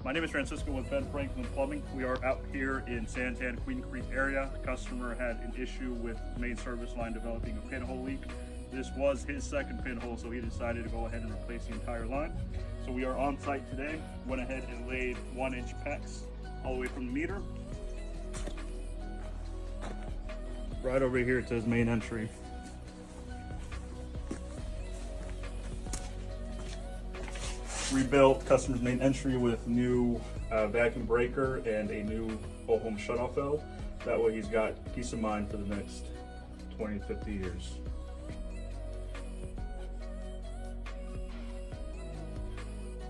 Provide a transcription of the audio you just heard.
My name is Francisco with Ben Franklin Plumbing. We are out here in Santan, Queen Creek area. The customer had an issue with main service line developing a pinhole leak. This was his second pinhole, so he decided to go ahead and replace the entire line. So we are on site today. Went ahead and laid 1-inch PEX all the way from the meter. Right over here it says main entry. Rebuilt customer's main entry with new vacuum breaker and a new whole home shutoff valve. That way he's got peace of mind for the next 20 to 50 years.